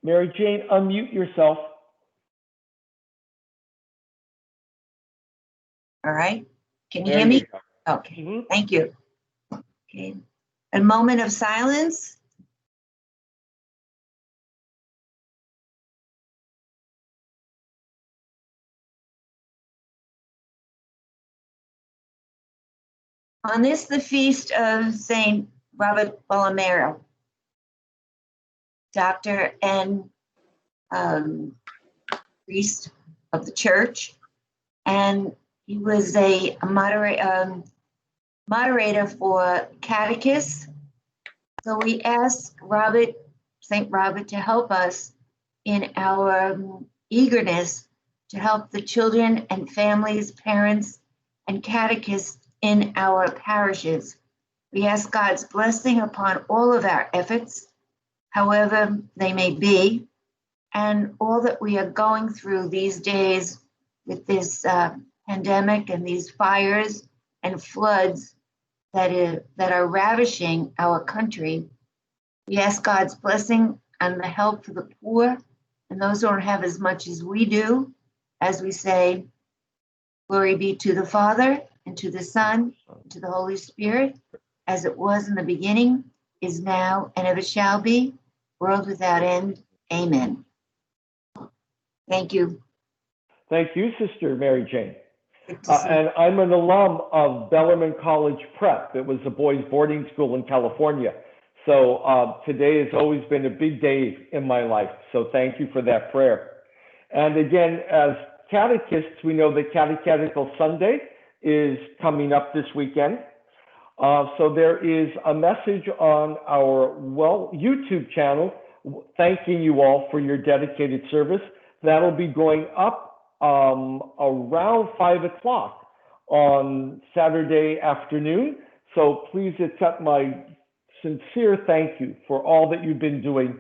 Mary Jane, unmute yourself. All right. Can you There hear me? you go. Okay. Thank you. Okay. A moment of silence. On this, the feast of Saint Robert Bolomero, doctor and priest of the church, and he was a moderator for catechists. So we asked Saint Robert, to help us in our eagerness to help the children and families, parents, and catechists in our parishes. We ask God's blessing upon all of our efforts, however they may be, and all that we are going through these days with this pandemic and these fires and floods that are ravishing our country. We ask God's blessing and the help for the poor and those who don't have as much as we do, as we say, glory be to the Father, and to the Son, and to the Holy Spirit, as it was in the beginning, is now, and ever shall be, world without end. Amen. Thank you. Thank you, Sister Mary Jane. And I'm an alum of Bellarmine College Prep. It was a boys' boarding school in California. So today has always been a big day in my life. So thank you for that prayer. And again, as catechists, we know that Catechetical Sunday is coming up this weekend. So there is a message on our YouTube channel thanking you all for your dedicated service. That'll be going up around 5 o'clock on Saturday afternoon. So please accept my sincere thank you for all that you've been doing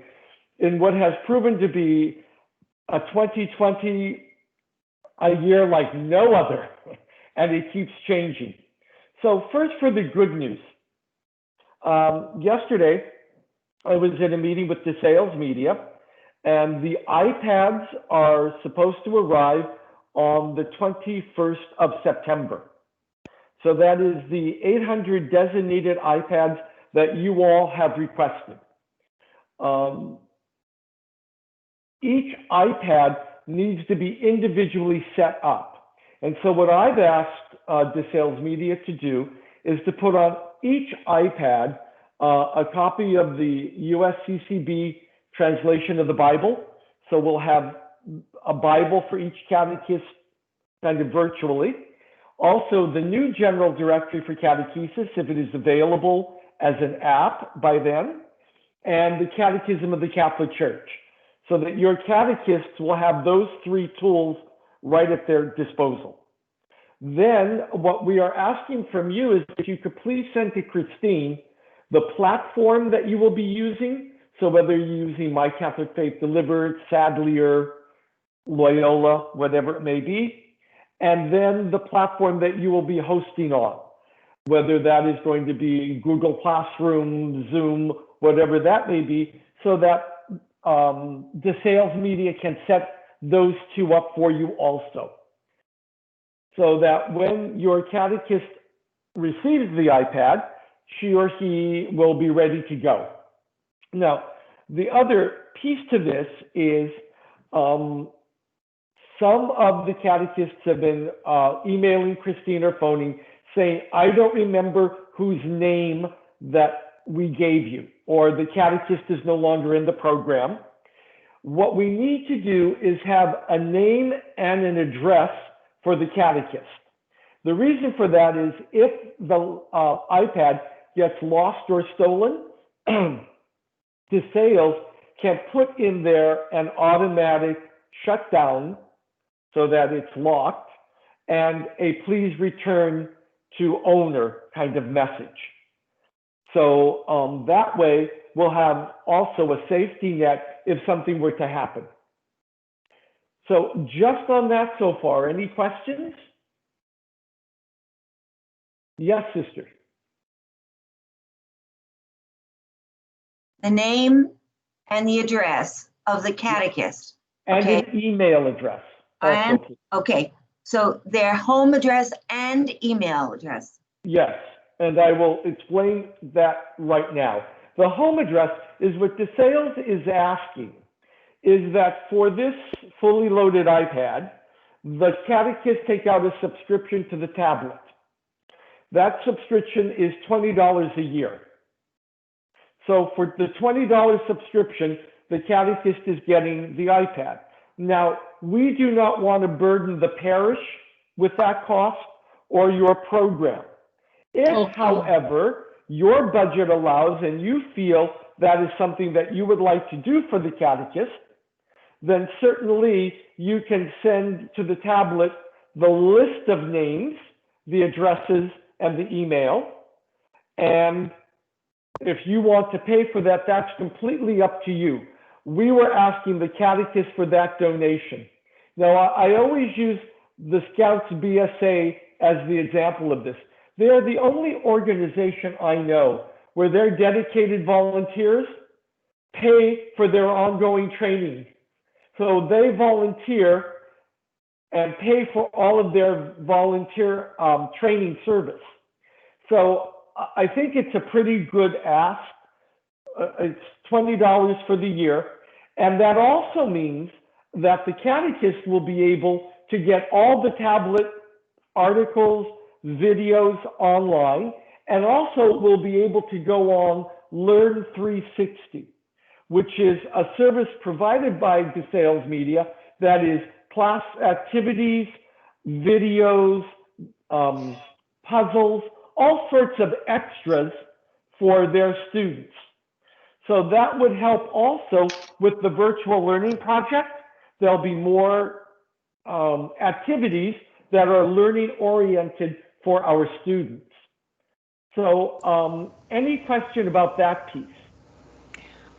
in what has proven to be a 2020, a year like no other, and it keeps changing. So first, for the good news. Yesterday, I was in a meeting with the sales media, and the iPads are supposed to arrive on the 21st of September. So that is the 800 designated iPads that you all have requested. Each iPad needs to be individually set up. And so what I've asked the sales media to do is to put on each iPad a copy of the USCCB translation of the Bible. So we'll have a Bible for each catechist kind of virtually. Also, the new general directory for catechesis, if it is available as an app by then, and the Catechism of the Catholic Church, so that your catechists will have those three tools right at their disposal. Then what we are asking from you is if you could please send to Christine the platform that you will be using. So whether you're using My Catholic Faith Delivered, Sadlier, Loyola, whatever it may be, and then the platform that you will be hosting on, whether that is going to be Google Classroom, Zoom, whatever that may be, so that the sales media can set those two up for you also. So that when your catechist receives the iPad, she or he will be ready to go. Now, the other piece to this is some of the catechists have been emailing Christine or phoning saying, I don't remember whose name that we gave you, or the catechist is no longer in the program. What we need to do is have a name and an address for the catechist. The reason for that is if the iPad gets lost or stolen, the sales can put in there an automatic shutdown so that it's locked and a please return to owner kind of message. So that way we'll have also a safety net if something were to happen. So just on that so far, any questions? Yes, sister. The name and the address of the catechist. And Okay. an email address also, please. Okay, so their home address and email address. Yes, and I will explain that right now. The home address is what DeSales is asking, is that for this fully loaded iPad, the catechists take out a subscription to the tablet. That subscription is $20 a year. So for the $20 subscription, the catechist is getting the iPad. Now, we do not want to burden the parish with that cost or your program. If, however, your budget allows and you feel that is something that you would like to do for the catechist, then certainly you can send to the tablet the list of names, the addresses, and the email. And if you want to pay for that, that's completely up to you. We were asking the catechist for that donation. Now, I always use the Scouts BSA as the example of this. They're the only organization I know where their dedicated volunteers pay for their ongoing training. So they volunteer and pay for all of their volunteer training service. So I think it's a pretty good ask. It's $20 for the year. And that also means that the catechist will be able to get all the tablet articles, videos online, and also will be able to go on Learn 360, which is a service provided by DeSales Media that is class activities, videos, puzzles, all sorts of extras for their students. So that would help also with the virtual learning project. There'll be more activities that are learning oriented for our students. So any question about that piece?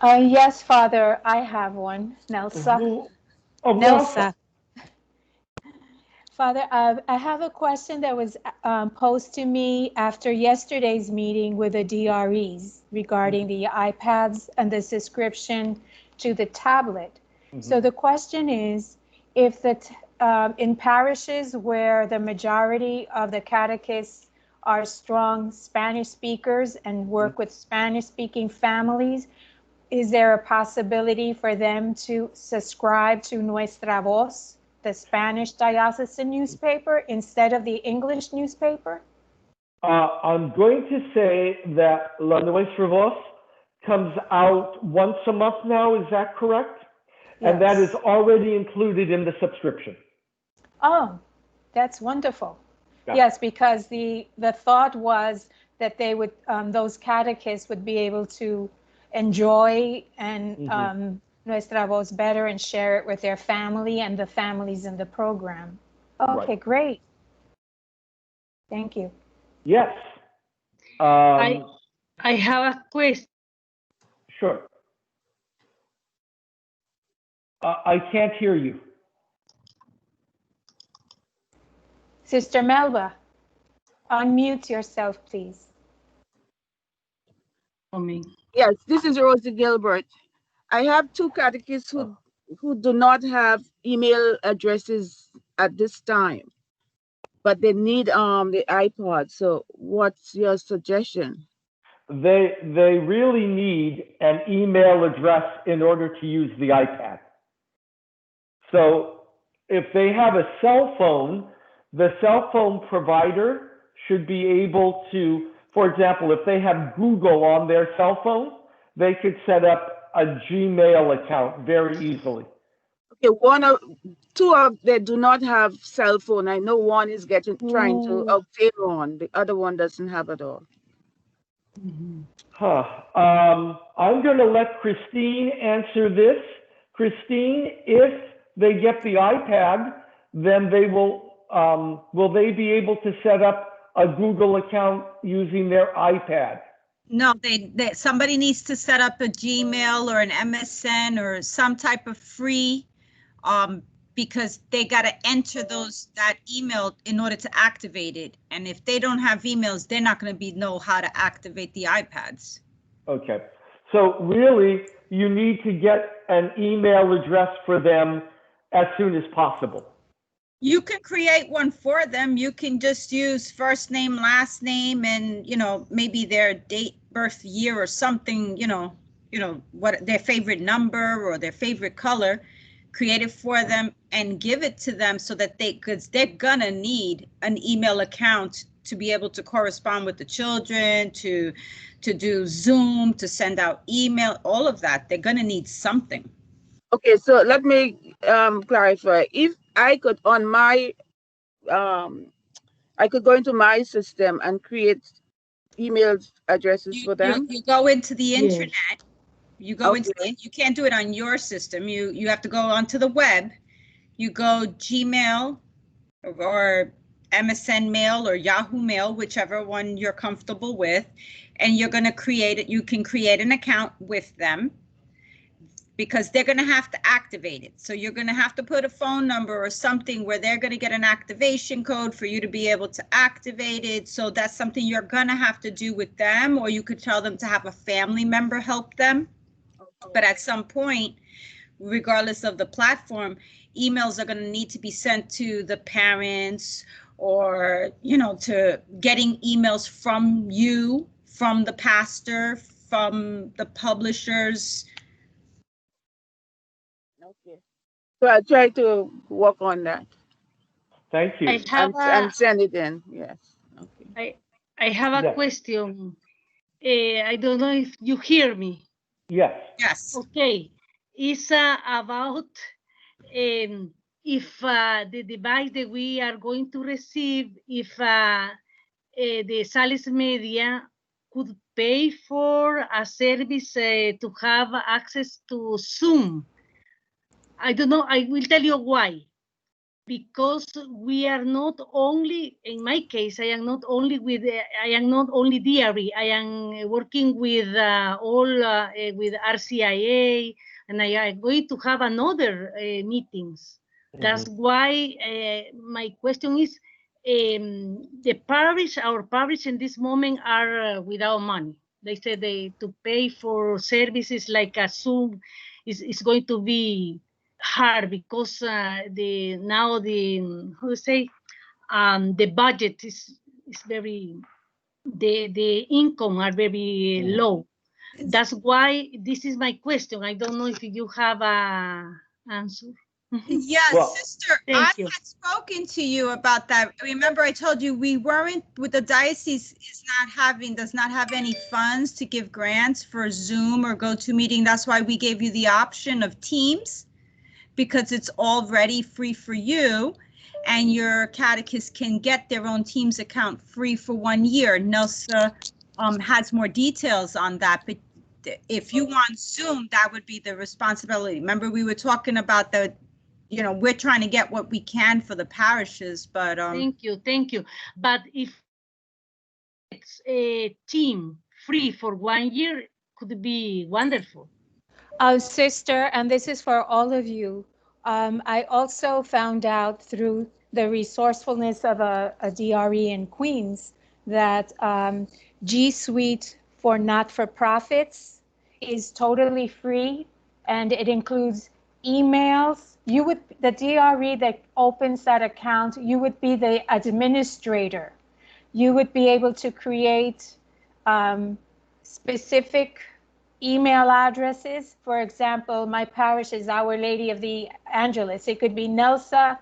Yes, Father, I have one. Nelsa. Oh, Nelsa. Father, I have a question that was posed to me after yesterday's meeting with the DREs regarding the iPads and the subscription to the tablet. So the question is, if in parishes where the majority of the catechists are strong Spanish speakers and work with Spanish speaking families, is there a possibility for them to subscribe to Nuestra Voz, the Spanish diocesan newspaper, instead of the English newspaper? I'm going to say that La Nuestra Voz comes out once a month now, is that correct? Yes. And that is already included in the subscription. Oh, that's wonderful. Yeah. Yes, because the thought was that they would, those catechists would be able to enjoy and Nuestra Voz better and share it with their family and the families in the program. Okay, right. Great. Thank you. Yes. I have a question. Sure. I can't hear you. Sister Melba, unmute yourself, please. For me. Yes, this is Rosie Gilbert. I have two catechists who do not have email addresses at this time, but they need the iPod. So what's your suggestion? They really need an email address in order to use the iPad. So if they have a cell phone, the cell phone provider should be able to, for example, if they have Google on their cell phone, they could set up a Gmail account very easily. Okay, two of them do not have cell phone. I know one is trying to obtain one. The other one doesn't have it all. I'm going to let Christine answer this. Christine, if they get the iPad, then they will they be able to set up a Google account using their iPad? No, somebody needs to set up a Gmail or an MSN or some type of free, because they got to enter that email in order to activate it. And if they don't have emails, they're not going to know how to activate the iPads. Okay. So really, you need to get an email address for them as soon as possible? You can create one for them. You can just use first name, last name, and, you know, maybe their date, birth year or something, you know, what their favorite number or their favorite color, create it for them and give it to them so that because they're gonna need an email account to be able to correspond with the children, to do Zoom, to send out email, all of that. They're gonna need something. Okay, so let me clarify. If I could on my I could go into my system and create email addresses for them. You go into the Yes. internet. You go into you can't do it on your system. You have to go onto the web. You go Gmail or MSN Mail or Yahoo Mail, whichever one you're comfortable with, and you're going to create it. You can create an account with them because they're going to have to activate it. So you're going to have to put a phone number or something where they're going to get an activation code for you to be able to activate it. So that's something you're going to have to do with them, or you could tell them to have a family member help them. But at some point, regardless of the platform, emails are going to need to be sent to the parents, or, you know, to getting emails from you, from the pastor, from the publishers. Okay. So I try to work on that. Thank you. I have And send it in. Yes. Okay. I have a Yes. question. I don't know if you hear me. Yes. Yes. Okay. It's about if the device that we are going to receive, if the Sales Media could pay for a service to have access to Zoom. I don't know. I will tell you why. Because we are not only, in my case, I am not only DRE. I am working with with RCIA, and I am going to have another meetings. That's why my question is, our parish in this moment are without money. They said to pay for services like a Zoom is going to be hard because the budget is very, the income are very low. That's why this is my question. I don't know if you have a answer. Yes, Well, sister, thank I you. had spoken to you about that. Remember, I told you we weren't, with the diocese does not have any funds to give grants for Zoom or GoToMeeting. That's why we gave you the option of Teams, because it's already free for you, and your catechist can get their own Teams account free for 1 year. Nelsa has more details on that, but if you want Zoom, that would be the responsibility. Remember, we were talking about the, you know, we're trying to get what we can for the parishes, but Thank you. But if it's a team free for 1 year, could be wonderful. Sister, and this is for all of you. I also found out through the resourcefulness of a DRE in Queens that G Suite for not-for-profits is totally free, and it includes emails. The DRE that opens that account, you would be the administrator. You would be able to create specific email addresses. For example, my parish is Our Lady of the Angelus. It could be Nelsa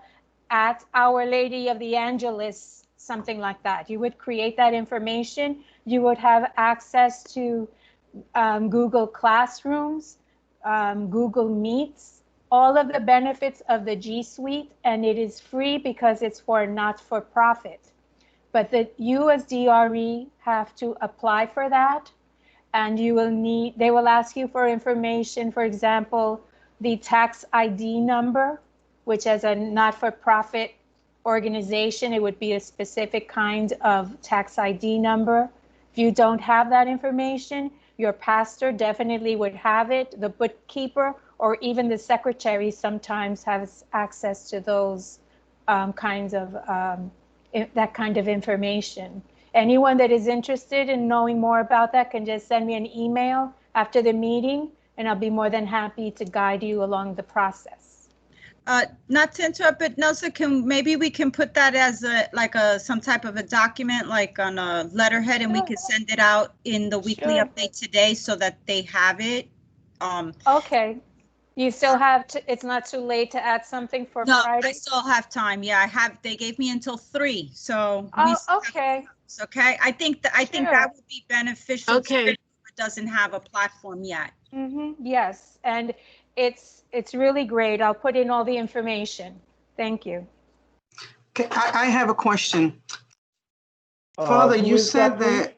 at Our Lady of the Angelus, something like that. You would create that information. You would have access to Google Classrooms, Google Meets, all of the benefits of the G Suite, and it is free because it's for not-for-profit. But you as DRE have to apply for that, and they will ask you for information, for example, the tax ID number, which as a not-for-profit organization, it would be a specific kind of tax ID number. If you don't have that information, your pastor definitely would have it, the bookkeeper, or even the secretary sometimes has access to those kinds of, that kind of information. Anyone that is interested in knowing more about that can just send me an email after the meeting, and I'll be more than happy to guide you along the process. Not to interrupt, but Nelson, maybe we can put that as some type of a document, like on a letterhead, and we can send it out in the weekly Sure. update today so that they have it. Okay. You still have to, it's not too late to add something for No, Friday? I still have time. Yeah, they gave me until 3, so. Oh, okay. Okay, I think Sure. that would be beneficial. Okay. To whoever doesn't have a platform yet. Yes, and it's really great. I'll put in all the information. Thank you. Okay, I have a question. Father, who you is said please? that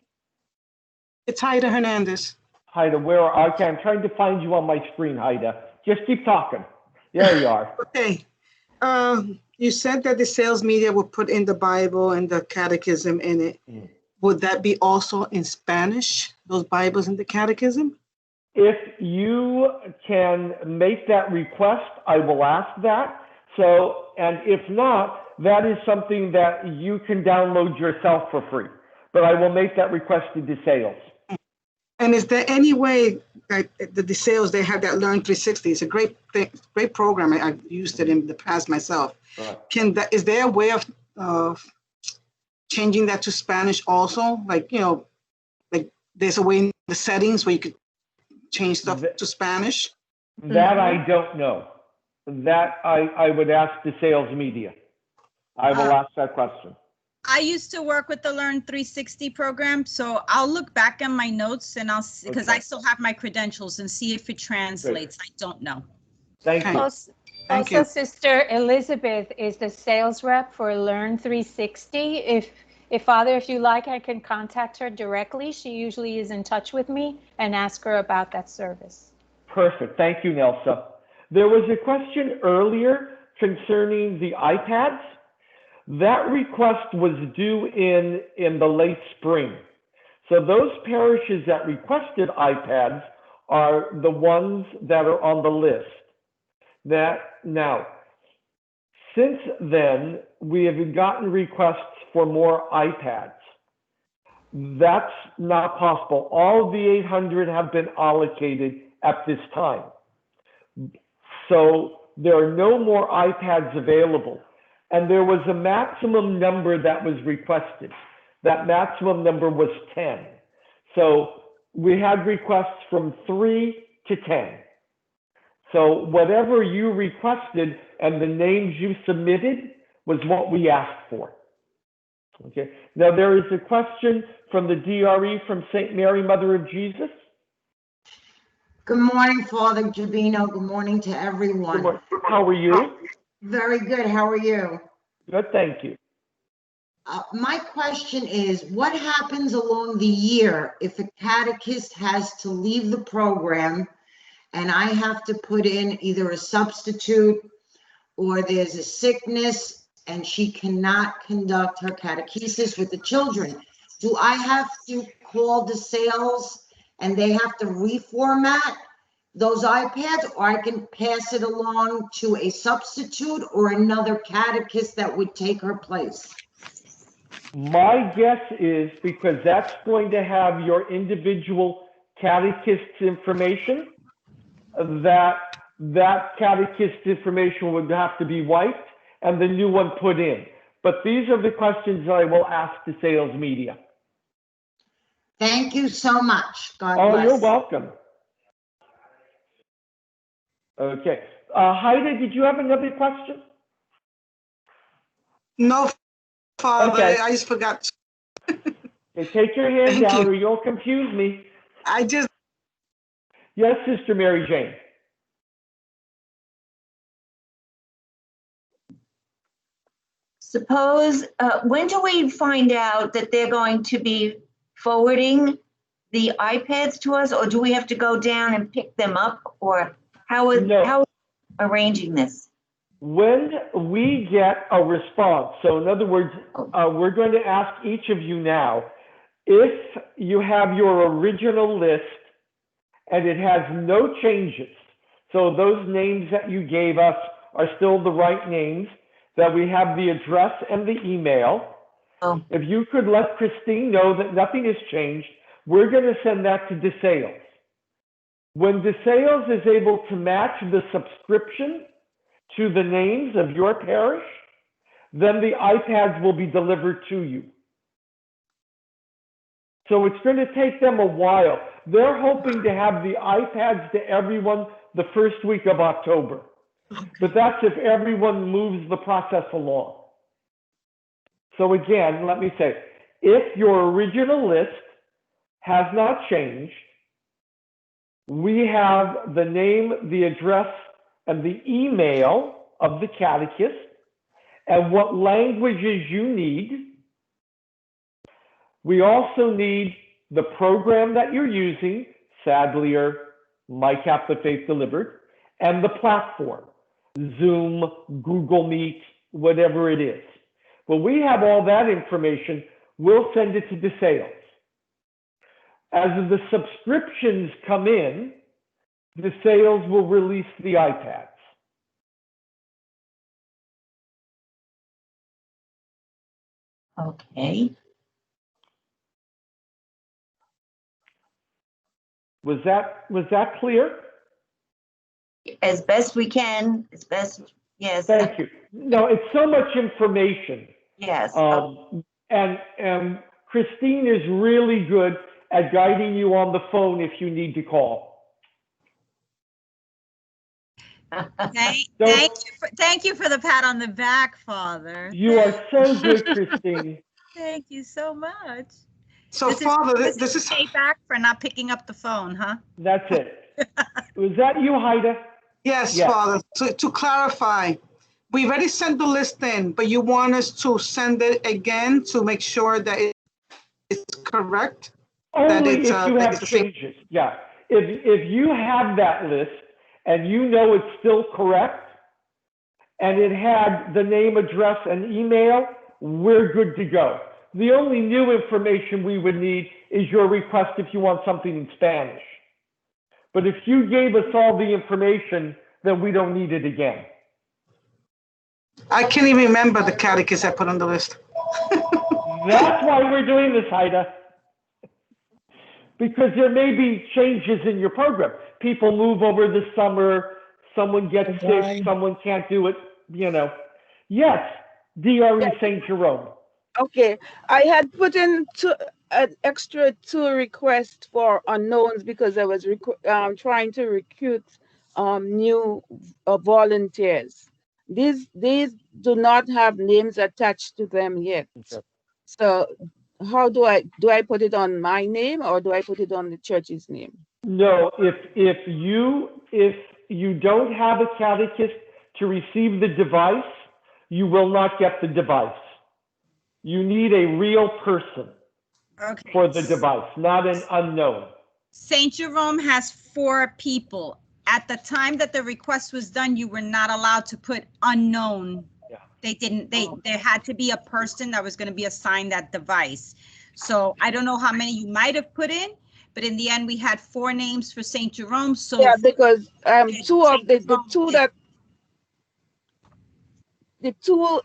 it's Haida Hernandez. Haida, okay, I'm trying to find you on my screen, Haida. Just keep talking. There you are. Okay. You said that the sales media will put in the Bible and the catechism in it. Would that be also in Spanish, those Bibles and the catechism? If you can make that request, I will ask that. So, and if not, that is something that you can download yourself for free. But I will make that request to DeSales. And is there any way that the sales, they have that Learn 360? It's a great thing, great program. I've used it in the past myself. Right. Is there a way of changing that to Spanish also? Like, like there's a way in the settings where you could change stuff to Spanish? That I don't know. That I would ask the sales media. I will ask that question. I used to work with the Learn 360 program, so I'll look back at my notes and I'll see, because I still have my credentials, and see if it translates. I don't know. Thank you. Also, Sister Elizabeth is the sales rep for Learn 360. If Father, if you like, I can contact her directly. She usually is in touch with me, and ask her about that service. Perfect. Thank you, Nelsa. There was a question earlier concerning the iPads. That request was due in the late spring. So those parishes that requested iPads are the ones that are on the list. Now, since then, we have gotten requests for more iPads. That's not possible. All of the 800 have been allocated at this time. So there are no more iPads available. And there was a maximum number that was requested. That maximum number was 10. So we had requests from 3 to 10. So whatever you requested and the names you submitted was what we asked for. Okay. Now there is a question from the DRE from St. Mary, Mother of Jesus. Good morning, Father Gibino. Good morning to everyone. Good morning. How are you? Very good. How are you? Good, thank you. My question is, what happens along the year if a catechist has to leave the program and I have to put in either a substitute or there's a sickness and she cannot conduct her catechesis with the children? Do I have to call the sales and they have to reformat those iPads, or I can pass it along to a substitute or another catechist that would take her place? My guess is, because that's going to have your individual catechist's information, that catechist information would have to be wiped and the new one put in. But these are the questions that I will ask the sales media. Thank you so much. God Oh, bless. you're welcome. Okay. Haida, did you have another question? No, Father, Okay. I just forgot. Okay, take your hand Thank down you. or you'll confuse me. Yes, Sister Mary Jane. Suppose, when do we find out that they're going to be forwarding the iPads to us, or do we have to go down and pick them up, or how is arranging this? When we get a response, so in other words, we're going to ask each of you now, if you have your original list and it has no changes, so those names that you gave us are still the right names, that we have the address and the email. If you could let Christine know that nothing has changed, we're going to send that to DeSales. When DeSales is able to match the subscription to the names of your parish, then the iPads will be delivered to you. So it's going to take them a while. They're hoping to have the iPads to everyone the first week of October. But that's if everyone moves the process along. So again, let me say, if your original list has not changed, we have the name, the address, and the email of the catechist, and what languages you need. We also need the program that you're using, Sadlier, My Catholic Faith Delivered, and the platform, Zoom, Google Meet, whatever it is. When we have all that information, we'll send it to DeSales. As the subscriptions come in, DeSales will release the iPads. Okay. Was that clear? As best we can, as best, yes. Thank you. No, it's so much information. Yes. And Christine is really good at guiding you on the phone if you need to call. Thank you for the pat on the back, Father. You are so good, Christine. Thank you so much. So Father, this is payback for not picking up the phone, huh? That's it. Was that you, Haida? Yes, Father. To clarify, we already sent the list in, but you want us to send it again to make sure that it's correct? Only if you have changes. Yeah. If you have that list and you know it's still correct and it had the name, address, and email, we're good to go. The only new information we would need is your request if you want something in Spanish. But if you gave us all the information, then we don't need it again. I can't even remember the catechist I put on the list. That's why we're doing this, Haida. Because there may be changes in your program. People move over the summer, someone gets sick, someone can't do it, you know. Yes, DRE St. Jerome. Okay, I had put in an extra 2 requests for unknowns because I was trying to recruit new volunteers. These do not have names attached to them yet. Okay. So how do I put it on my name or do I put it on the church's name? No, if you don't have a catechist to receive the device, you will not get the device. You need a real person for the device, not an unknown. St. Jerome has 4 people. At the time that the request was done, you were not allowed to put unknown. Yeah. There had to be a person that was going to be assigned that device. So I don't know how many you might have put in, but in the end we had 4 names for St. Jerome. So yeah, because the two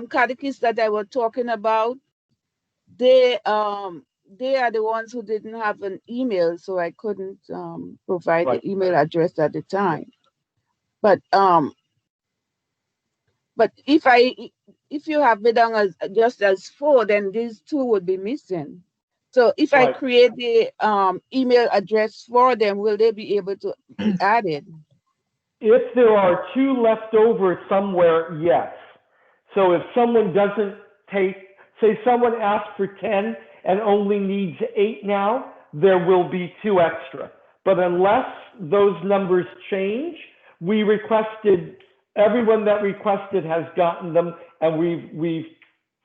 catechists that I was talking about, they are the ones who didn't have an email, so I couldn't provide the email address at the time. But if you have it down as just as 4, then these 2 would be missing. So if I create the email address for them, will they be able to be added? If there are 2 left over somewhere, yes. So if someone doesn't take, say someone asked for 10 and only needs 8 now, there will be 2 extra. But unless those numbers change, we requested, everyone that requested has gotten them, and we've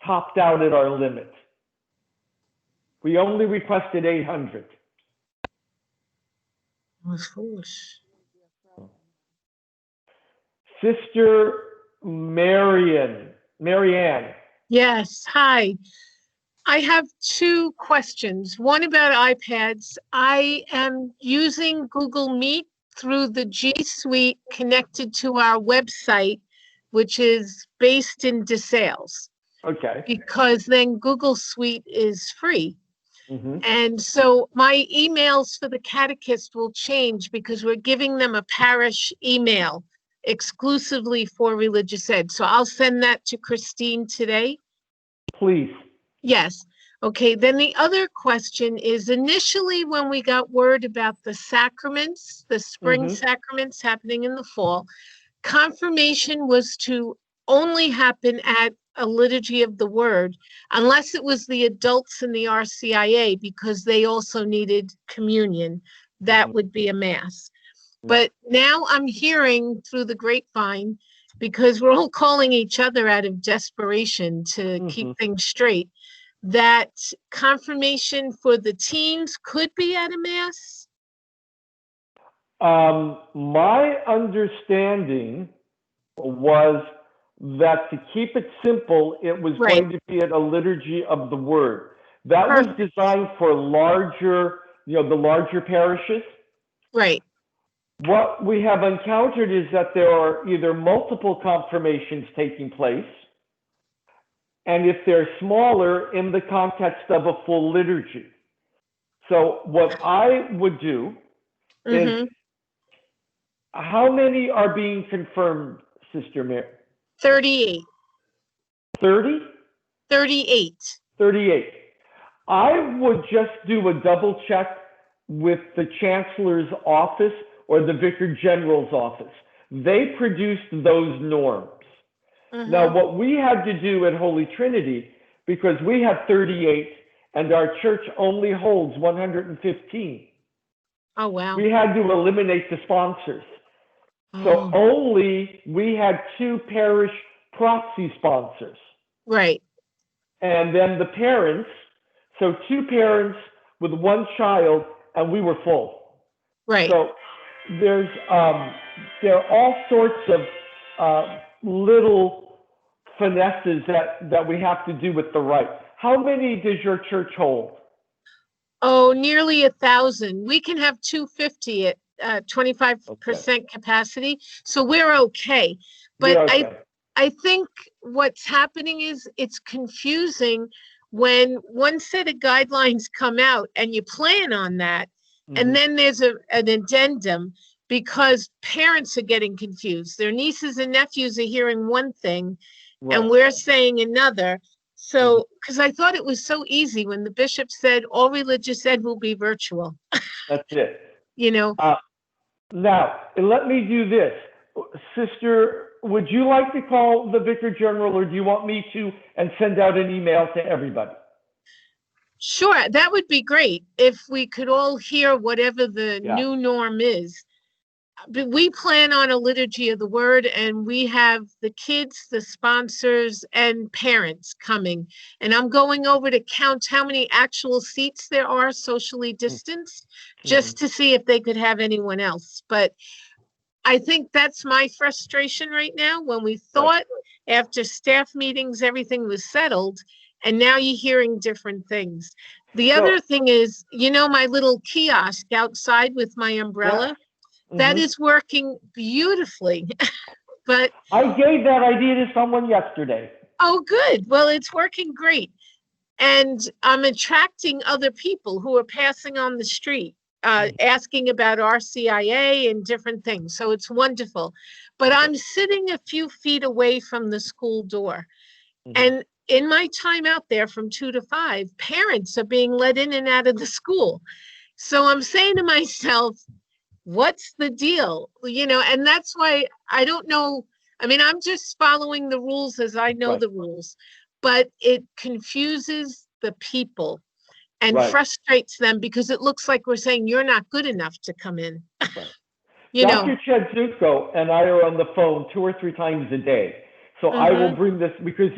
topped out at our limit. We only requested 800. That's foolish. Sister Marianne. Yes, hi. I have 2 questions. One about iPads. I am using Google Meet through the G Suite connected to our website, which is based in DeSales. Okay. Because then Google Suite is free. And so my emails for the catechist will change because we're giving them a parish email exclusively for religious ed. So I'll send that to Christine today. Please. Yes. Okay. Then the other question is, initially when we got word about the sacraments, the spring sacraments happening in the fall, confirmation was to only happen at a liturgy of the word, unless it was the adults in the RCIA, because they also needed communion. That would be a mass. But now I'm hearing through the grapevine, because we're all calling each other out of desperation to keep things straight, that confirmation for the teens could be at a mass? My understanding was that to keep it simple, it was going to be at a liturgy of the word. That was designed for larger, the larger parishes. Right. What we have encountered is that there are either multiple confirmations taking place, and if they're smaller, in the context of a full liturgy. So what I would do is, how many are being confirmed, Sister Mary? 38. 30? 38. 38. I would just do a double check with the Chancellor's office or the Vicar General's office. They produced those norms. Now, what we had to do at Holy Trinity, because we have 38 and our church only holds 115. Oh, wow. We had to eliminate the sponsors. So only we had 2 parish proxy sponsors. Right. And then the parents, so 2 parents with 1 child, and we were full. Right. So there are all sorts of little finesses that we have to do with the rite. How many does your church hold? Oh, nearly 1,000. We can have 250 at 25% capacity. So we're okay. But I think what's happening is it's confusing when one set of guidelines come out and you plan on that, and then there's an addendum, because parents are getting confused. Their nieces and nephews are hearing one thing, and we're saying another. So, because I thought it was so easy when the bishop said all religious ed will be virtual. That's it. Now, let me do this. Sister, would you like to call the Vicar General, or do you want me to and send out an email to everybody? Sure, that would be great if we could all hear whatever the new norm is. But we plan on a liturgy of the word, and we have the kids, the sponsors, and parents coming. And I'm going over to count how many actual seats there are socially distanced, just to see if they could have anyone else. But I think that's my frustration right now, when we thought after staff meetings, everything was settled, and now you're hearing different things. The other thing is, my little kiosk outside with my umbrella, that is working beautifully. But I gave that idea to someone yesterday. Oh, good. Well, it's working great. And I'm attracting other people who are passing on the street, asking about RCIA and different things. So it's wonderful. But I'm sitting a few feet away from the school door. And in my time out there from 2 to 5, parents are being let in and out of the school. So I'm saying to myself, what's the deal? And that's why I don't know. I mean, I'm just following the rules as I know the rules, but it confuses the people and frustrates them, because it looks like we're saying you're not good enough to come in. Dr. Chedzuko and I are on the phone 2 or 3 times a day. So I will bring this, because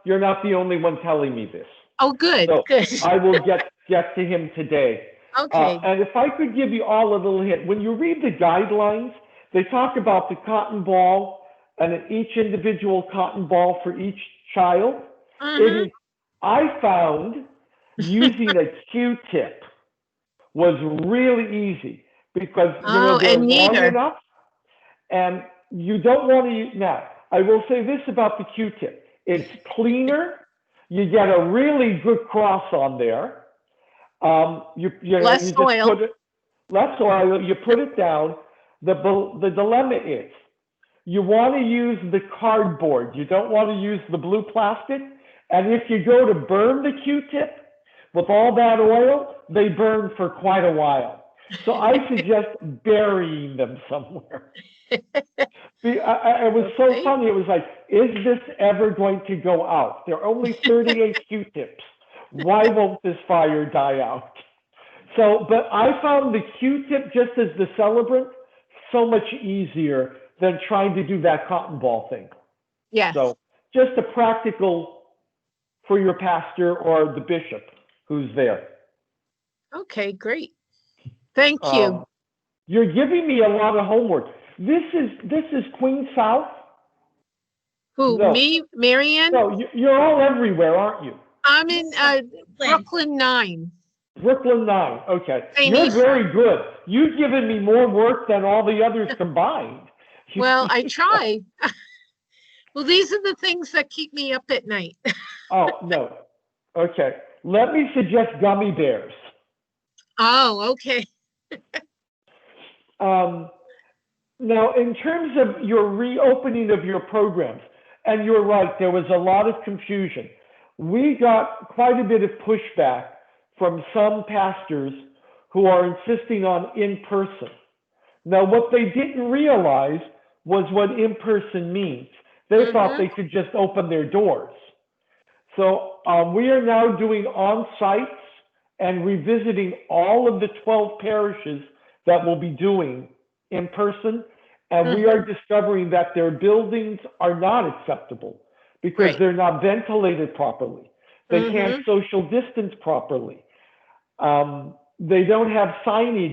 you're not the only one telling me this. Oh, good, so good. I will get to him today. Okay. And if I could give you all a little hint, when you read the guidelines, they talk about the cotton ball and each individual cotton ball for each child. I found using a Q-tip was really easy, because they're long enough, and you don't want to use. Now, I will say this about the Q-tip: it's cleaner. You get a really good cross on there. Less you just oil. put it, less oil, you put it down. The dilemma is you want to use the cardboard. You don't want to use the blue plastic. And if you go to burn the Q-tip with all that oil, they burn for quite a while. So I suggest burying them somewhere. It was so funny. It was like, is this ever going to go out? There are only 38 Q-tips. Why won't this fire die out? So, but I found the Q-tip just as the celebrant so much easier than trying to do that cotton ball thing. Yes. So just a practical for your pastor or the bishop who's there. Okay, great. Thank you. You're giving me a lot of homework. This is Queen South? Who, No. me, Marianne? No, you're all everywhere, aren't you? I'm in Brooklyn 9. Brooklyn 9, okay. St. You're East. very good. You've given me more work than all the others combined. Well, I try. Well, these are the things that keep me up at night. Oh, no. Okay. Let me suggest gummy bears. Oh, okay. Now, in terms of your reopening of your programs, and you're right, there was a lot of confusion. We got quite a bit of pushback from some pastors who are insisting on in-person. Now, what they didn't realize was what in-person means. They thought they could just open their doors. So we are now doing on-sites and revisiting all of the 12 parishes that will be doing in person. And we are discovering that their buildings are not acceptable because they're not ventilated properly. They can't social distance properly. They don't have signage